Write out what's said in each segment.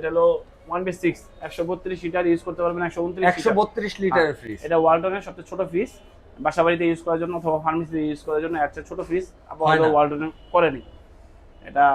এটা হলো 1/6 132 litre use করতে পারবেন, 132 লিটারের ফ্রিজ। এটা ওয়ালটনের সবচেয়ে ছোট ফ্রিজ, বাসা বাড়িতে ইউজ করার জন্য অথবা ফার্মেসিতে ইউজ করার জন্য একটা ছোট ফ্রিজ আপাতত ওয়ালটন করেনি। এটা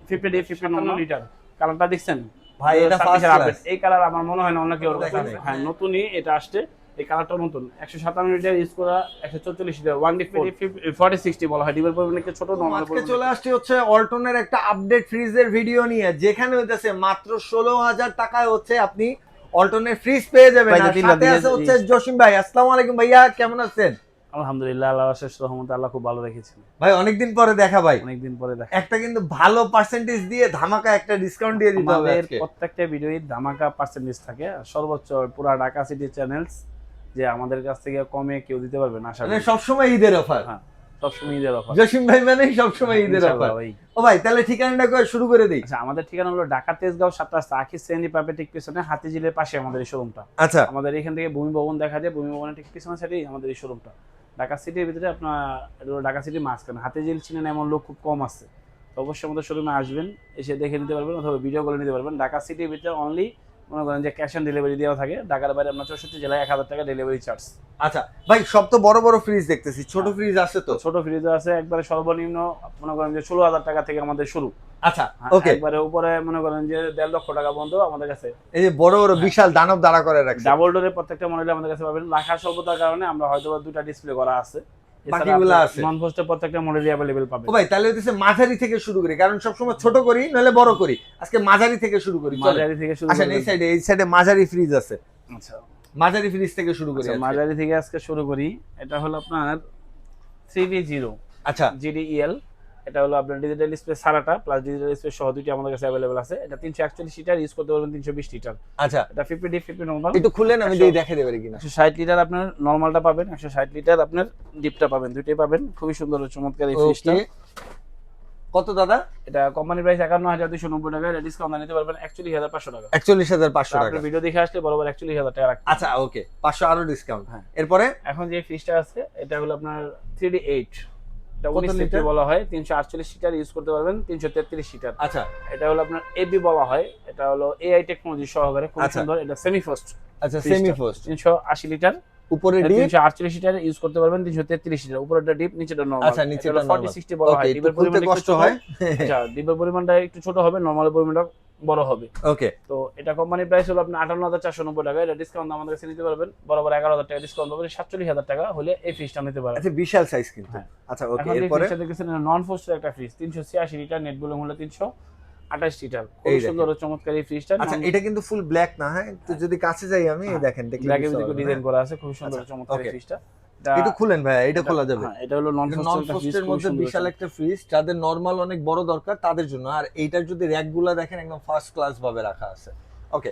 50 ডে 50 লিটার। কালারটা দেখছেন ভাই, এটা ফার্স্ট ক্লাস। এই কালার আমার মনে হয় না অন্য কেউ রাখে। হ্যাঁ, নতুনই এটা আসছে, এই কালারটা নতুন। 157 লিটার ইউজ করা, 144 লিটার 1D4060 বলা হয়। ডিবের পরিমাণ একটু ছোট, নরমাল আজকে চলে আসছে হচ্ছে ওয়ালটনের একটা আপডেট ফ্রিজের ভিডিও নিয়ে, যেখানে হইতাছে মাত্র 16,000 টাকায় হচ্ছে আপনি ওয়ালটনের ফ্রিজ পেয়ে যাবেন। আর সাথে আছে হচ্ছে জসিম ভাই। আসসালামু আলাইকুম ভাইয়া, কেমন আছেন? আলহামদুলিল্লাহ, আল্লাহর অশেষ রহমতে আল্লাহ খুব ভালো রেখেছেন ভাই। অনেকদিন পরে দেখা ভাই, অনেকদিন পরে দেখা। একটা কিন্তু ভালো পার্সেন্টেজ দিয়ে ধামাকা একটা ডিসকাউন্ট দিয়ে দিতে হবে আজকে। প্রত্যেকটা ভিডিওই ধামাকা পার্সেন্টেজ থাকে, সর্বোচ্চ পুরা ঢাকা সিটি চ্যানেলস যে আমাদের কাছ থেকে কমে কেউ দিতে পারবে না, আশা করি। মানে সবসময় ঈদের অফার। হ্যাঁ, সবসময় ঈদের অফার। জসিম ভাই মানে সবসময় ঈদের অফার। ও ভাই, তাহলে ঠিকানাটা করে শুরু করে দেই। আচ্ছা, আমাদের ঠিকানা হলো ঢাকা তেজগাঁও 7 রাস্তা আখির সেন্ডি পাবে ঠিক পিছনে, হাতিঝিলের পাশে আমাদের এই শোরুমটা। আচ্ছা, আমাদের এখান থেকে ভূমি ভবন দেখা যায়, ভূমি ভবনের ঠিক পিছনে সাইডেই আমাদের এই শোরুমটা। ঢাকা সিটির ভিতরে আপনার ঢাকা সিটির মাঝখানে। হাতিঝিল চিনেন এমন লোক খুব কম আছে, তো অবশ্যই আমাদের শোরুমে আসবেন, এসে দেখে নিতে পারবেন অথবা ভিডিও করে নিতে পারবেন। ঢাকা সিটির ভিতরে অনলি মনে করেন যে ক্যাশ অন ডেলিভারি দেওয়া থাকে। ঢাকার বাইরে আপনার 64 জেলায় 1000 টাকা ডেলিভারি চার্জ। আচ্ছা ভাই, সব তো বড় বড় ফ্রিজ দেখতেছি, ছোট ফ্রিজ আছে তো? ছোট ফ্রিজ আছে, একবারে সর্বনিম্ন মনে করেন যে 16,000 টাকা থেকে আমাদের শুরু। আচ্ছা, ওকে। একবারে উপরে মনে করেন যে 1.5 লক্ষ টাকা পর্যন্ত আমাদের কাছে। এই যে বড় বড় বিশাল দানব দাঁড়া করে রাখছে, ডাবল ডোরের প্রত্যেকটা মডেল আমাদের কাছে পাবেন। রাখার স্বল্পতার কারণে আমরা হয়তো দুটা ডিসপ্লে করা আছে, বাকিগুলো আছে নন পোস্টের প্রত্যেকটা মডেলই अवेलेबल পাবেন। ও ভাই, তাহলে হচ্ছে মাঝারি থেকে শুরু করি, কারণ সবসময় ছোট করি নাহলে বড় করি। আজকে মাঝারি থেকে শুরু করি। মাঝারি থেকে শুরু আচ্ছা, করি। এই সাইডে মাঝারি ফ্রিজ আছে। আচ্ছা, মাঝারি ফ্রিজ থেকে শুরু করি। মাঝারি থেকে আজকে শুরু করি। এটা হলো আপনার 3V0 আচ্ছা GDEL। এটা হলো আপনার ডিজিটাল ডিসপ্লে সারাটা প্লাস ডিজিটাল ডিসপ্লে সহ দুইটা আমাদের কাছে अवेलेबल আছে। এটা 341 লিটার ইউজ করতে পারবেন, 320 লিটার। আচ্ছা, এটা 50D 50 নরমাল। একটু খুলেন, আমি দেখাই দেব কিনা। 160 লিটার আপনার নরমালটা পাবেন, 160 লিটার আপনার ডিপটা পাবেন, দুইটাই পাবেন। খুবই সুন্দর চমৎকার এই ফ্রিজটা। কত দাদা? এটা কোম্পানি প্রাইস 51,290 টাকা, এটা ডিসকাউন্ট নিতে পারবেন 41,500 টাকা। 41,500 টাকা। আপনি ভিডিও দেখে আসলে বরাবর 41,000 টাকা রাখবেন। আচ্ছা, ওকে, 500 আরো ডিসকাউন্ট। হ্যাঁ, এরপরে এখন যে ফ্রিজটা আছে এটা হলো আপনার 3D8। এটা 19 লিটার বলা হয়, 348 লিটার ইউজ করতে পারবেন, 333 লিটার। আচ্ছা, এটা হলো আপনার এবি বলা হয়, এটা হলো এআই টেকনোলজি সহকারে, খুব সুন্দর। এটা সেমি ফাস্ট। আচ্ছা, সেমি ফাস্ট। 380 লিটার উপরে ডিপ, 348 লিটার ইউজ করতে পারবেন, 333 লিটার। উপরেরটা ডিপ, নিচেরটা নরমাল। আচ্ছা, নিচেরটা 40-60 বলা হয়। ডিপের পরিমাণ কষ্ট হয়। আচ্ছা, ডিপের পরিমাণটা একটু ছোট হবে, নরমালের পরিমাণটা বড় হবে। ওকে, তো এটা কোম্পানি প্রাইস হলো আপনার 58,490 টাকা। এটা ডিসকাউন্ট আমাদের কাছে নিতে পারবেন বরাবর 11,000 টাকা ডিসকাউন্ট পাবেন, 47,000 টাকা হলে এই ফ্রিজটা নিতে পারবেন। আচ্ছা, বিশাল সাইজ কিন্তু। আচ্ছা, ওকে। এখন এই এরপরে ফ্রিজটা দেখতেছেন নন ফোস্টের একটা ফ্রিজ, 386 লিটার, নেট গুলো হলো 328 লিটার। খুব সুন্দর ও চমৎকার এই ফ্রিজটা। আচ্ছা, এটা কিন্তু ফুল ব্ল্যাক না? হ্যাঁ, তো যদি কাছে যাই আমি, দেখেন, দেখলে ব্ল্যাক এর ভিতরে ডিজাইন করা আছে, খুব সুন্দর চমৎকার এই ফ্রিজটা। এটা খুলেন ভাই, এটা খোলা যাবে। হ্যাঁ, এটা হলো নন ফোস্টের মধ্যে বিশাল একটা ফ্রিজ, যাদের নরমাল অনেক বড় দরকার তাদের জন্য। আর এইটার যদি র‍্যাকগুলো দেখেন, একদম ফার্স্ট ক্লাস ভাবে রাখা আছে। ওকে,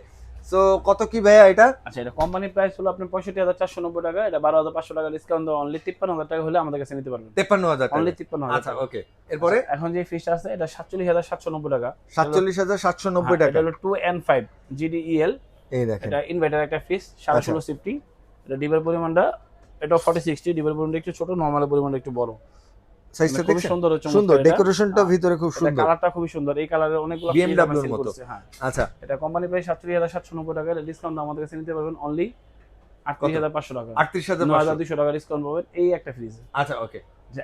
সো কত কি ভাইয়া এটা? আচ্ছা, এটা কোম্পানি প্রাইস হলো আপনার 65,490 টাকা। এটা 12,500 টাকা ডিসকাউন্ট দিয়ে অনলি 53,000 টাকা হলে আমাদের কাছে নিতে পারবেন। 53,000 অনলি 53,000। আচ্ছা, ওকে। এরপরে এখন যে ফ্রিজটা আছে এটা 47,790 টাকা। 47,790 টাকা। এটা হলো 2N5 GDEL। এই দেখেন, এটা ইনভার্টার একটা ফ্রিজ, 16.5 সিফটি। এটা ডিবের পরিমাণটা এটা 40-60, ডিবের পরিমাণটা একটু ছোট, নরমালের পরিমাণটা একটু বড়। সাইজটা খুব সুন্দর, সুন্দর ডেকোরেশনটা ভিতরে খুব সুন্দর। কালারটা খুবই সুন্দর, এই কালারের অনেকগুলো BMW এর মতো। হ্যাঁ, আচ্ছা, এটা কোম্পানি প্রাইস 47,790 টাকা। এটা ডিসকাউন্ট আমাদের কাছে নিতে পারবেন অনলি 38,500 টাকা। 38,500 টাকা ডিসকাউন্ট পাবেন এই একটা ফ্রিজ। আচ্ছা, ওকে।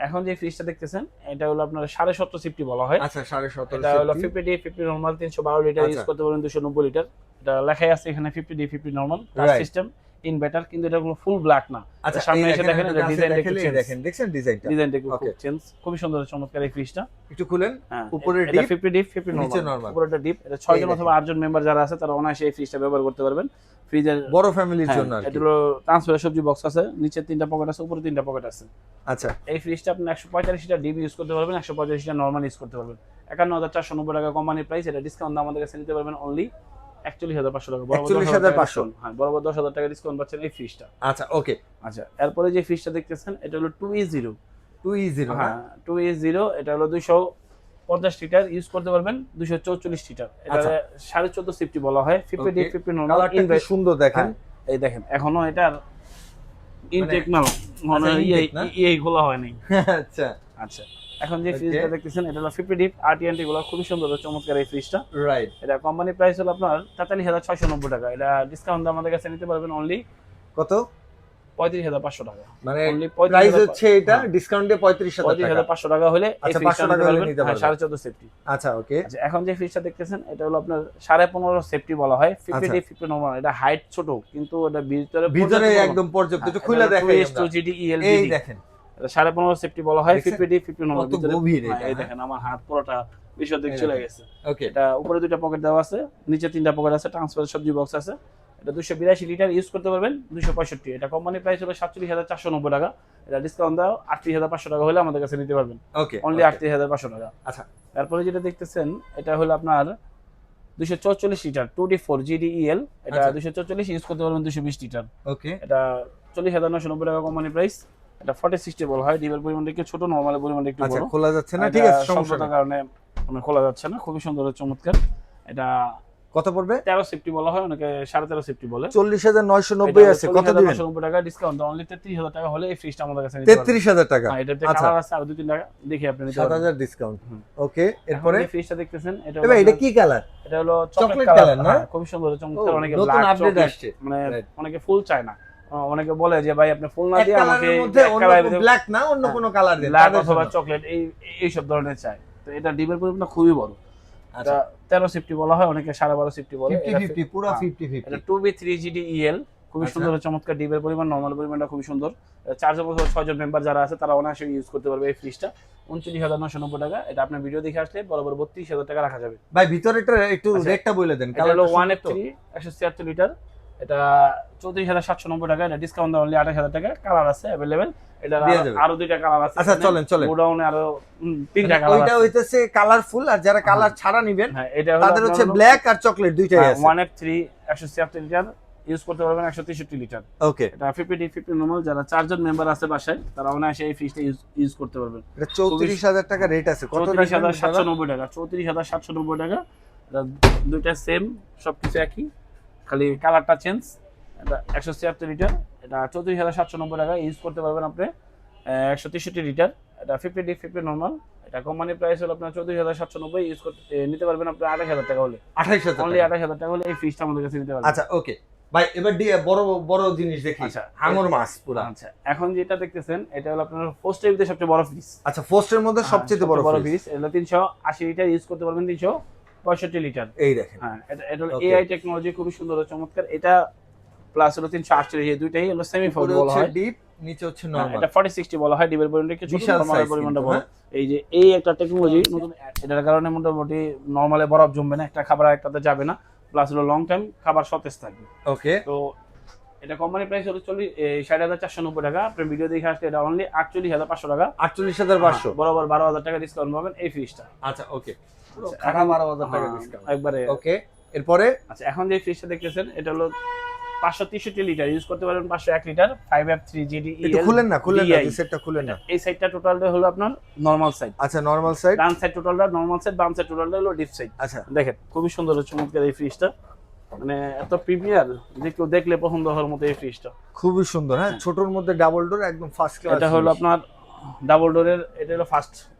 এখন যে ফ্রিজটা দেখতেছেন এটা হলো আপনার 17.5 সিফটি বলা হয়। আচ্ছা, 17.5 এটা হলো 50D 50 নরমাল, 312 লিটার ইউজ করতে পারবেন, 290 লিটার। এটা লেখাই আছে এখানে 50D 50 normal touch system inverter, কিন্তু এটা কোনো ফুল ব্ল্যাক না। আচ্ছা, সামনে এসে দেখেন এটা ডিজাইনটা একটু চেঞ্জ। দেখেন, দেখছেন ডিজাইনটা? ডিজাইনটা একটু চেঞ্জ, খুবই সুন্দর চমৎকার এই ফ্রিজটা। একটু খুলেন। হ্যাঁ, উপরে এটা ডিপ, 50D 50 নরমাল, উপরেটা ডিপ। এটা 6 জন অথবা 8 জন মেম্বার যারা আছে তারা অনায়াসে এই ফ্রিজটা ব্যবহার করতে পারবেন। ফ্রিজের বড় ফ্যামিলির জন্য আর কি। এটা হলো ট্রান্সফার সবজি বক্স আছে, নিচে 3টা পকেট আছে, উপরে 3টা পকেট আছে। আচ্ছা, এই ফ্রিজটা আপনি 145 লিটার ডিপ ইউজ করতে পারবেন, 145 লিটার নরমাল ইউজ করতে পারবেন। 51,490 টাকা কোম্পানির প্রাইস। এটা ডিসকাউন্ট আমাদের কাছে নিতে পারবেন অনলি 41,500 টাকা। 41,500। হ্যাঁ, বরাবর 10,000 টাকা ডিসকাউন্ট পাচ্ছেন এই ফ্রিজটা। আচ্ছা, ওকে। আচ্ছা, এরপরে যে ফ্রিজটা দেখতেছেন এটা হলো 2E0। 2E0, হ্যাঁ, 2E0। এটা হলো 250 লিটার ইউজ করতে পারবেন, 244 লিটার। এটা 14.5 সিফটি বলা হয়, 50D 50 নরমাল। কালারটা সুন্দর দেখেন। এই দেখেন, এখনো এটার ইনটেক মাল মনে এই খোলা হয়নি। আচ্ছা, আচ্ছা, এখন যে ফ্রিজটা দেখতেছেন এটা হলো 50 ডিপ RTNT গুলো খুবই সুন্দর চমৎকার এই ফ্রিজটা। রাইট। এটা কোম্পানি প্রাইস হলো আপনার 43,690 টাকা। এটা ডিসকাউন্ট আমাদের কাছে নিতে পারবেন অনলি কত? 35,500 টাকা। মানে অনলি প্রাইস হচ্ছে এটা ডিসকাউন্টে 35,500 টাকা হলে এই 500 টাকা হলে নিতে পারবেন। 14.5 সেফটি। আচ্ছা ওকে। আচ্ছা এখন যে ফ্রিজটা দেখতেছেন এটা হলো আপনার 15.5 সেফটি বলা হয়। 50 ডিপ 50 নরমাল। এটা হাইট ছোট কিন্তু এটা ভিতরে একদম পর্যাপ্ত। একটু খুলে দেখাই আমরা। এই দেখেন 15.5 সেফটি বলা হয়। 50 ডিপ 50 নরমাল। কত গভীর এটা। এই দেখেন আমার হাত পুরোটা বিশদ দিক চলে গেছে। ওকে। এটা উপরে দুটো পকেট দেওয়া আছে, নিচে তিনটা পকেট আছে, ট্রান্সফার সবজি বক্স আছে। এটা 282 লিটার ইউজ করতে পারবেন 265। এটা কোম্পানি প্রাইস হলো 47,490 টাকা। এটা ডিসকাউন্ট দাও 38,500 টাকা হলে আমাদের কাছে নিতে পারবেন। ওকে অনলি 38,500 টাকা। আচ্ছা তারপরে যেটা দেখতেছেন এটা হলো আপনার 244 লিটার 2D4 GDEL। এটা 244 ইউজ করতে পারবেন 220 লিটার। ওকে। এটা 40,990 টাকা কোম্পানি প্রাইস। এটা 40-60 বলা হয়। ডিবের পরিমাণটা একটু ছোট, নরমালের পরিমাণটা একটু বড়। আচ্ছা খোলা যাচ্ছে না, ঠিক আছে, সমস্যা নেই কারণে খোলা যাচ্ছে না। খুবই সুন্দর চমৎকার। এটা কত পড়বে? 13 সেফটি বলা হয়, অনেকে 13.5 সেফটি বলে। 40,990 আছে। কত দিবেন? 990 টাকা ডিসকাউন্ট অনলি 33,000 টাকা হলে এই ফ্রিজটা আমাদের কাছে নিতে পারবেন। 33,000 টাকা। হ্যাঁ এটাতে কালার আছে আর 2-3 টাকা দেখে আপনি নিতে পারবেন। 7,000 ডিসকাউন্ট। ওকে এরপরে এই ফ্রিজটা দেখতেছেন এটা এবার এটা কি কালার? এটা হলো চকলেট চকলেট কালার না? খুব সুন্দর চমৎকার। অনেকে নতুন ব্ল্যাক আপডেট চকলেট আসছে, মানে অনেকে ফুল চায় না। অনেকে বলে যে ভাই আপনি ফুল না দিয়ে আমাকে ব্ল্যাক না অন্য কোনো কালার দেন, ব্ল্যাক অথবা চকলেট এই সব ধরনের চায়। তো এটা ডিবের পরিমাণটা খুবই বড়। আচ্ছা 13 সেফটি বলা হয়, অনেকে 12.5 সেফটি বলে। 50-50 পুরো 50-50। এটা 2B3GDEL খুবই সুন্দর চমৎকার। ডিবের পরিমাণ নরমাল পরিমাণটা খুবই সুন্দর। 4 বছর 6 জন মেম্বার যারা আছে তারা অনায়াসে ইউজ করতে পারবে এই ফ্রিজটা। 39,990 টাকা। এটা আপনার ভিডিও দেখে আসলে বরাবর 32,000 টাকা রাখা যাবে। ভাই ভিতরেটা একটু রেটটা বলে দেন। এটা হলো 1F3 176 লিটার। এটা 34,790 টাকা। এটা ডিসকাউন্ট দাও অনলি 28,000 টাকা। কালার আছে अवेलेबल। এটা আরো দুইটা কালার আছে। আচ্ছা চলেন গোডাউনে আরো তিনটা কালার আছে। ওইটা হইতেছে কালারফুল, আর যারা কালার ছাড়া নেবেন এটা তাদের হচ্ছে ব্ল্যাক আর চকলেট দুইটাই আছে। 1F3 176 লিটার ইউজ করতে পারবেন 163 লিটার। ওকে। এটা 50 50 নরমাল। যারা 4 জন মেম্বার আছে বাসায় তারা অনায়াসে এই ফ্রিজটা ইউজ করতে পারবেন। এটা 34,000 টাকা রেট আছে। কত? 34,790 টাকা। 34,790 টাকা। এটা দুইটা সেম, সবকিছু একই, খালি কালারটা চেঞ্জ। এটা 176 লিটার। এটা 34,790 টাকা ইউজ করতে পারবেন আপনি 163 লিটার। এটা 50 50 নরমাল। এটা কোম্পানি প্রাইস হলো আপনার 34,790 ইউজ করতে নিতে পারবেন আপনি 28,000 টাকা হলে। 28,000 অনলি 28,000 টাকা হলে এই ফ্রিজটা আমাদের কাছে নিতে পারবেন। আচ্ছা ওকে ভাই এবার বড় বড় জিনিস দেখি। আচ্ছা হাঙর মাছ পুরো। আচ্ছা এখন যেটা দেখতেছেন এটা হলো আপনার ফোস্টের ভিতরে সবচেয়ে বড় ফ্রিজ। আচ্ছা ফোস্টের মধ্যে সবচেয়ে বড় ফ্রিজ। এটা 380 লিটার ইউজ করতে পারবেন 365 লিটার। এই দেখেন। হ্যাঁ এটা হলো এআই টেকনোলজি, খুবই সুন্দর চমৎকার। এটা প্লাস হলো 348, এই দুইটাই হলো সেমি ফোল্ড বলা হয়। ডিপ নিচে হচ্ছে নরমাল। এটা 40-60 বলা হয়। ডিবের পরিমাণটা একটু ছোট, নরমালের পরিমাণটা বড়। এই যে এই একটা টেকনোলজি নতুন, এটার কারণে মোটামুটি নরমালে বরফ জমবে না, একটা খাবার একটাতে যাবে না, প্লাস হলো লং টাইম খাবার সতেজ থাকবে। ওকে। তো এটা কোম্পানি প্রাইস হলো 60,490 টাকা। আপনি ভিডিও দেখে আসলে এটা অনলি 48,500 টাকা। 48,500 বরাবর 12,000 টাকা ডিসকাউন্ট পাবেন এই ফ্রিজটা। আচ্ছা ওকে। খারাপ 12,000 টাকা ডিসকাউন্ট একবারে। ওকে এরপরে আচ্ছা এখন যে ফ্রিজটা দেখতেছেন এটা হলো 563 লিটার ইউজ করতে পারবেন 501 লিটার 5F3GDEL। একটু খুলেন না এই সেটটা খুলেন না। এই সাইডটা টোটালটা হলো আপনার নরমাল সাইড। আচ্ছা নরমাল সাইড। ডান সাইড টোটালটা নরমাল সাইড, বাম সাইড টোটালটা হলো ডিপ সাইড। আচ্ছা দেখেন খুবই সুন্দর চমৎকার এই ফ্রিজটা, মানে এত প্রিমিয়ার যে কেউ দেখলে পছন্দ হওয়ার মতো এই ফ্রিজটা। খুবই সুন্দর। হ্যাঁ ছোটর মধ্যে ডাবল ডোর একদম ফার্স্ট ক্লাস। এটা হলো আপনার ডাবল ডোরের, এটা হলো ফার্স্ট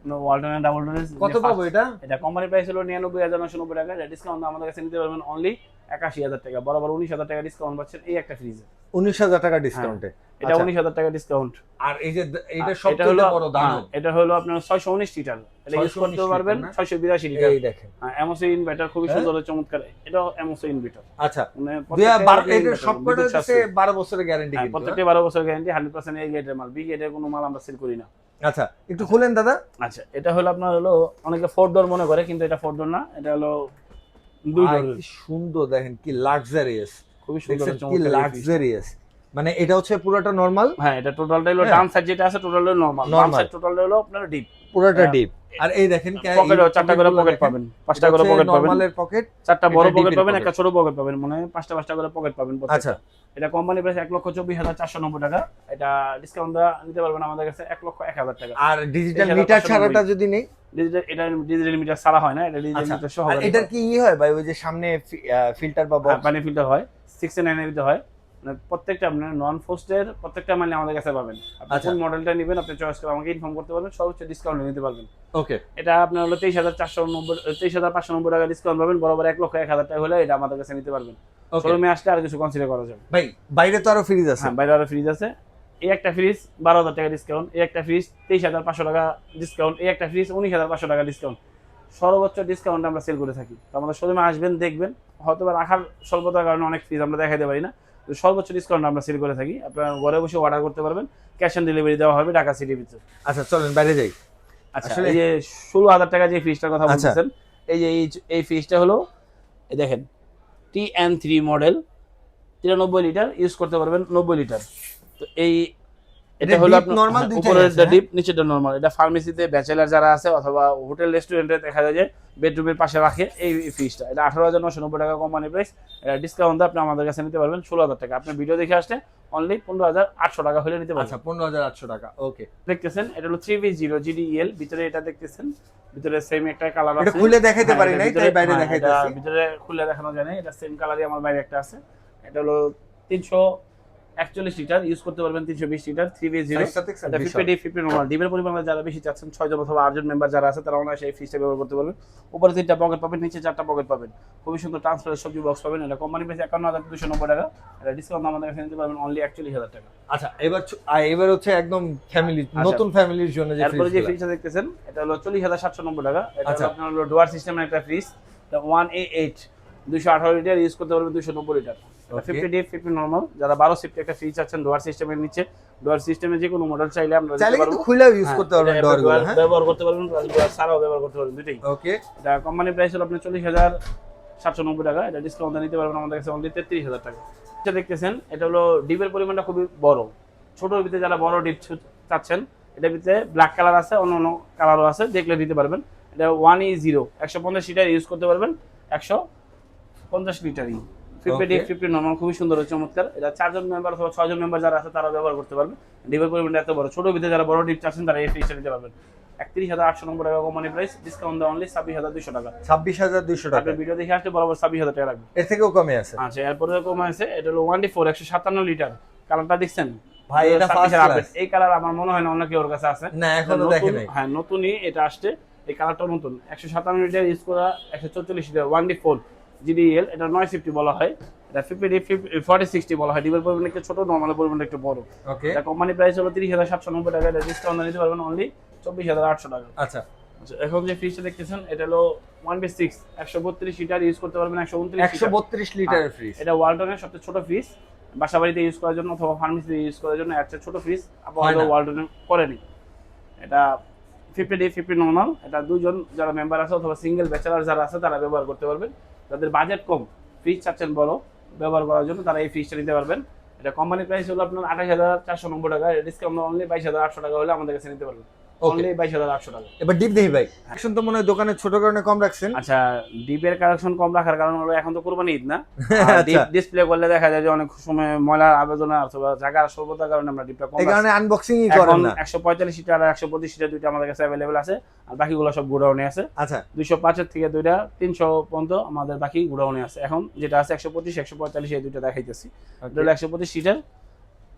ওয়ালটনের ডাবল ডোরের। কত পাবো এটা? এটা কোম্পানি প্রাইস হলো 99,990 টাকা। এটা ডিসকাউন্ট আমাদের কাছে নিতে পারবেন অনলি 81,000 টাকা। বরাবর 19,000 টাকা ডিসকাউন্ট পাচ্ছেন এই একটা ফ্রিজে। 19,000 টাকা ডিসকাউন্টে। এটা 19,000 টাকা ডিসকাউন্ট। আর এই যে এটা সবচেয়ে বড় দাম, এটা হলো আপনার 619 লিটার। এটা ইউজ করতে পারবেন 682 লিটার। এই দেখেন এমওসি ইনভার্টার খুবই সুন্দর চমৎকার। এটাও এমওসি ইনভার্টার। আচ্ছা মানে এটা সবকটা হচ্ছে 12 বছরের গ্যারান্টি কিন্তু। প্রত্যেকটা 12 বছরের গ্যারান্টি। 100% এই গ্রেডের মাল, বি গ্রেডের কোনো মাল আমরা সেল করি না। আচ্ছা একটু খুলেন দাদা। আচ্ছা এটা হলো আপনার হলো অনেকে 4 ডোর মনে করে, কিন্তু এটা 4 ডোর না, এটা হলো 2 ডোর। কি সুন্দর দেখেন, কি লাক্সারিয়াস, খুবই সুন্দর কি লাক্সারিয়াস। মানে এটা হচ্ছে পুরোটা নরমাল। হ্যাঁ এটা টোটালটা হলো ডান সাইড যেটা আছে টোটালটা নরমাল, বাম সাইড টোটালটা হলো আপনার ডিপ, পুরোটা ডিপ। আর এই দেখেন পকেট 4টা করে পকেট পাবেন, 5টা করে পকেট পাবেন। নরমালের পকেট 4টা বড় পকেট পাবেন, একটা ছোট পকেট পাবেন, মানে 5টা করে পকেট পাবেন। আচ্ছা এটা কোম্পানি প্রাইস 1,24,490 টাকা। এটা ডিসকাউন্ট দা নিতে পারবেন আমাদের কাছে 1,01,000 টাকা। আর ডিজিটাল মিটার ছাড়াটা যদি নেই? এটা ডিজিটাল মিটার ছাড়া হয় না, এটা ডিজিটাল মিটার সহ। আর এটার কি হয় ভাই, ওই যে সামনে ফিল্টার বা বক্স, পানি ফিল্টার হয় 69 এর ভিতরে হয়, মানে প্রত্যেকটা আপনার নন ফোস্টের প্রত্যেকটা মালে আমাদের কাছে পাবেন। আপনি আচ্ছা। কোন মডেলটা নেবেন আপনি চয়েস করে আমাকে ইনফর্ম করতে পারবেন, সর্বোচ্চ ডিসকাউন্ট নিতে পারবেন। ওকে, এটা আপনার হলো 23,590 টাকা ডিসকাউন্ট পাবেন, বরাবর 1,01,000 টাকা হলে এটা আমাদের কাছে নিতে পারবেন। ওকে শোরুমে আসলে আর কিছু কনসিডার করা যাবে। ভাই, বাইরে তো আরো ফ্রিজ আছে। হ্যাঁ, বাইরে আরো ফ্রিজ আছে। এই একটা ফ্রিজ 12,000 টাকা ডিসকাউন্ট, এই একটা ফ্রিজ 23,500 টাকা ডিসকাউন্ট, এই একটা ফ্রিজ 19,500 টাকা ডিসকাউন্ট। সর্বোচ্চ ডিসকাউন্ট আমরা সেল করে থাকি। তো আমাদের শোরুমে আসবেন, দেখবেন, হয়তো বা রাখার স্বল্পতার কারণে অনেক ফ্রিজ আমরা দেখাতে পারি না, তো সর্বোচ্চ ডিসকাউন্ট আমরা সেল করে থাকি। আপনারা ঘরে বসে অর্ডার করতে পারবেন, ক্যাশ অন ডেলিভারি দেওয়া হবে ঢাকা সিটির ভিতরে। আচ্ছা চলেন বাইরে যাই। আচ্ছা, আসলে- এই যে 16,000 টাকা যে ফ্রিজটার কথা আচ্ছা। বলতেছেন, এই যে এই ফ্রিজটা হলো, এই দেখেন TN3 মডেল, 93 লিটার ইউজ করতে পারবেন 90 লিটার। তো এটা এটা হলো deep, আপনার normal দুইটাই উপরেরটা আছে, ডিপ, নিচেরটা নরমাল। এটা ফার্মেসিতে ব্যাচেলার যারা আছে অথবা হোটেল রেস্টুরেন্টে দেখা যায় যে বেডরুমের পাশে রাখে এই ফ্রিজটা। এটা 18,990 টাকা কোম্পানি প্রাইস। এটা ডিসকাউন্ট আপনি আমাদের কাছে নিতে পারবেন 16,000 টাকা। আপনি ভিডিও দেখে আসলে অনলি 15,800 টাকা হলে নিতে পারবেন। আচ্ছা 15,800 টাকা। ওকে, দেখতেছেন এটা হলো 3V0 GDEL, ভিতরে এটা দেখতেছেন, ভিতরে সেম একটা কালার এটা আছে। খুলে দেখাইতে হ্যাঁ, পারি এটা নাই, ভিতরে- তাই বাইরে হ্যাঁ, দেখাইতেছি। এটা ভিতরে খুলে দেখানো যায় না, এটা সেম কালারই আমার বাইরে একটা আছে। এটা হলো 341 লিটার ইউজ করতে পারবেন, 320 লিটার 3V0। Size টা দেখছেন? এটা 50 বিশাল। D 50 normal. ডিমের পরিমাণ যারা বেশি চাচ্ছেন, 6 জন অথবা 8 জন মেম্বার যারা আছে তারা অনায়াসে এই ফ্রিজটা ব্যবহার করতে পারবেন। উপরে 3টা পকেট পাবেন, নিচে 4টা পকেট পাবেন। খুবই সুন্দর ট্রান্সপারেন্ট সবজি বক্স পাবেন। এটা কোম্পানি প্রাইস 51,290 টাকা। এটা ডিসকাউন্ট আমাদের কাছে নিতে পারবেন অনলি 41,000 টাকা। আচ্ছা এবার হচ্ছে একদম ফ্যামিলি, আচ্ছা। নতুন ফ্যামিলির জন্য যে এরপরে যে ফ্রিজ। ফ্রিজটা দেখতেছেন এটা হলো 40,790 টাকা। এটা আচ্ছা। হলো আপনার হলো ডুয়াল সিস্টেমের একটা ফ্রিজ। এটা 1A8 218 লিটার ইউজ করতে পারবেন 290 লিটার। এটা Okay. 50 D 50 normal. যারা 12 সিফট একটা ফ্রিজ আছেন ডুয়াল সিস্টেমের নিচে, ডুয়াল সিস্টেমে যে কোনো মডেল চাইলে আমরা দিতে চাইলে পারবো। কিন্তু খুলেও ইউজ হ্যাঁ, করতে পারবেন এটা ডোরগুলো। dual হ্যাঁ, ব্যবহার করতে পারবেন, ডুয়াল ছাড়াও ব্যবহার করতে পারবেন, দুটেই। ওকে, এটা কোম্পানি প্রাইস হলো আপনার 40,790 টাকা। এটা ডিসকাউন্ট নিতে পারবেন আমাদের কাছে অনলি 33,000 টাকা। এটা দেখতেছেন এটা হলো ডিপের পরিমাণটা খুবই বড়। ছোটোর ভিতরে যারা বড় ডিপ চাচ্ছেন, এটার ভিতরে ব্ল্যাক কালার আছে, অন্য অন্য কালারও আছে, দেখলে দিতে পারবেন। এটা 1E0 150 লিটার ইউজ করতে পারবেন, 150 লিটারই। 50 ডি Okay. 50 নরমাল, খুবই সুন্দর ও চমৎকার। এটা 4 জন মেম্বার অথবা 6 জন মেম্বার যারা আছে তারা ব্যবহার করতে পারবে। ডিপের পরিমাণটা এত বড়, ছোটোর ভিতরে যারা বড় ডিপ চাচ্ছেন তারা এই ফ্রিজটা নিতে পারবেন। 31,890 টাকা কোম্পানি প্রাইস, ডিসকাউন্ট দেওয়া অনলি 26,200 টাকা। 26,200 টাকা। আপনি ভিডিও দেখে আসলে বরাবর 26,000 টাকা রাখবেন। এর থেকেও কমে আছে। আচ্ছা, এরপরে কম আছে, এটা হলো 1D4 157 লিটার। কালারটা দেখছেন ভাই, এটা 26 ফার্স্ট এর ক্লাস। update। এই কালার আমার মনে হয় না অন্য কেউ ওর কাছে আছে। না, এখনো নতুন- দেখে নাই। হ্যাঁ, নতুনই এটা আসছে। এই কালারটা নতুন। 157 লিটার ইউজ করা, 144 লিটার 1D4 GDEL। এটা 950 বলা হয়। এটা 50D 4060 বলা হয়। ডিবের পরিমাণ একটু ছোট, নরমালের পরিমাণ একটু বড়। ওকে, এটা কোম্পানি প্রাইস হলো 30,790 টাকা। এটা ডিসকাউন্ট নিতে পারবেন অনলি 24,800 টাকা। আচ্ছা আচ্ছা, এখন যে ফ্রিজটা দেখতেছেন এটা হলো 1B6 132 লিটার ইউজ করতে পারবেন, 129 লিটার। 132 লিটারের ফ্রিজ। এটা ওয়ালটনের সবচেয়ে ছোট ফ্রিজ। বাসা বাড়িতে ইউজ করার জন্য অথবা ফার্মেসিতে ইউজ করার জন্য একটা ছোট ফ্রিজ হয় আপাতত না। ওয়ালটনে করেনি। এটা 50D 50 নরমাল। এটা দুজন যারা মেম্বার আছে অথবা সিঙ্গেল ব্যাচেলার যারা আছে তারা ব্যবহার করতে পারবেন। যাদের বাজেট কম, ফ্রিজ চাচ্ছেন বড় ব্যবহার করার জন্য, তারা এই ফ্রিজটা নিতে পারবেন। এটা কোম্পানি প্রাইস হলো আপনার 28,490 টাকা। ডিসকাউন্ট অনলি 22,800 টাকা হলে আমাদের কাছে নিতে পারবেন, অনলি 22,800 টাকা। এবার ডিপ দেখি ভাই। এখন তো মনে হয় দোকানে ছোট কারণে কম রাখছেন। আচ্ছা, ডিপের কালেকশন কম রাখার কারণ হলো এখন তো কুরবানি ঈদ না। আচ্ছা। ডিসপ্লে করলে দেখা যায় যে অনেক সময় ময়লা আবেদনা অথবা জায়গার স্বল্পতার কারণে আমরা ডিপটা কম এই কারণে রাখছি। আনবক্সিংই এখন করেন না। 145 সিটার আর 125 সিটার দুইটা আমাদের কাছে অ্যাভেলেবেল আছে, আর বাকিগুলো সব গোডাউনে আছে। আচ্ছা 205 এর থেকে দুইটা 300 পর্যন্ত আমাদের বাকি গোডাউনে আছে। এখন যেটা আছে 125 145 এই দুইটা দেখাইতেছি। এটা হলো 125 সিটার।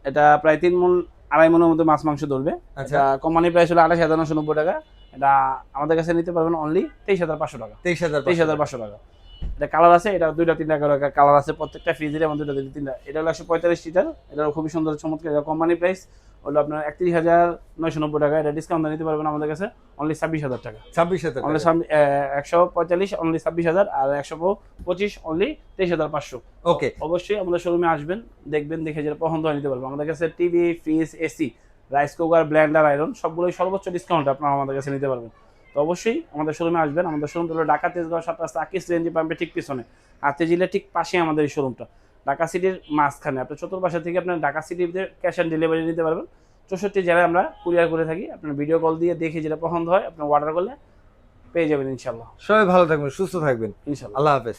এটা প্রায় 3 মণ 2.5 মণের মতো মাছ মাংস ধরবে। আচ্ছা। এটা কোম্পানি প্রাইস হলো 28,990 টাকা। এটা আমাদের কাছে নিতে পারবেন অনলি 23,500 টাকা। 23,500 টাকা। এটা কালার আছে, এটা 2টা 3টা করে কালার আছে প্রত্যেকটা ফ্রিজের, এবং 2টা 3টা। এটা হলো 145 লিটার। এটা খুবই সুন্দর চমৎকার। এটা কোম্পানি প্রাইস হলো আপনার 31,990 টাকা। এটা ডিসকাউন্ট নিতে পারবেন আমাদের কাছে অনলি 26,000 টাকা। 26,000 অনলি 145 অনলি 26,000, আর 125 অনলি 23,500। ওকে, অবশ্যই আমাদের শোরুমে আসবেন, দেখবেন, দেখে যেটা পছন্দ হয় নিতে পারবেন। আমাদের কাছে TV, fridge, AC, rice cooker, Blender, iron সবগুলোই সর্বোচ্চ ডিসকাউন্ট আপনারা আমাদের কাছে নিতে পারবেন। তো অবশ্যই আমাদের শোরুমে আসবেন। আমাদের শোরুমটা হলো ঢাকা তেজগাঁও 7 রাস্তা আকিস রেঞ্জি পাম্পের ঠিক পিছনে, হাতে জিলে ঠিক পাশে আমাদের এই শোরুমটা। ঢাকা সিটির মাঝখানে, আপনার চতুর্পাশে থেকে আপনার ঢাকা সিটিতে ক্যাশ অন ডেলিভারি নিতে পারবেন। 64 জেলায় আমরা কুরিয়ার করে থাকি। আপনার ভিডিও কল দিয়ে দেখে যেটা পছন্দ হয় আপনার অর্ডার করলে পেয়ে যাবেন ইনশাল্লাহ। সবাই ভালো থাকবেন, সুস্থ থাকবেন। ইনশাল্লাহ। আল্লাহ হাফেজ।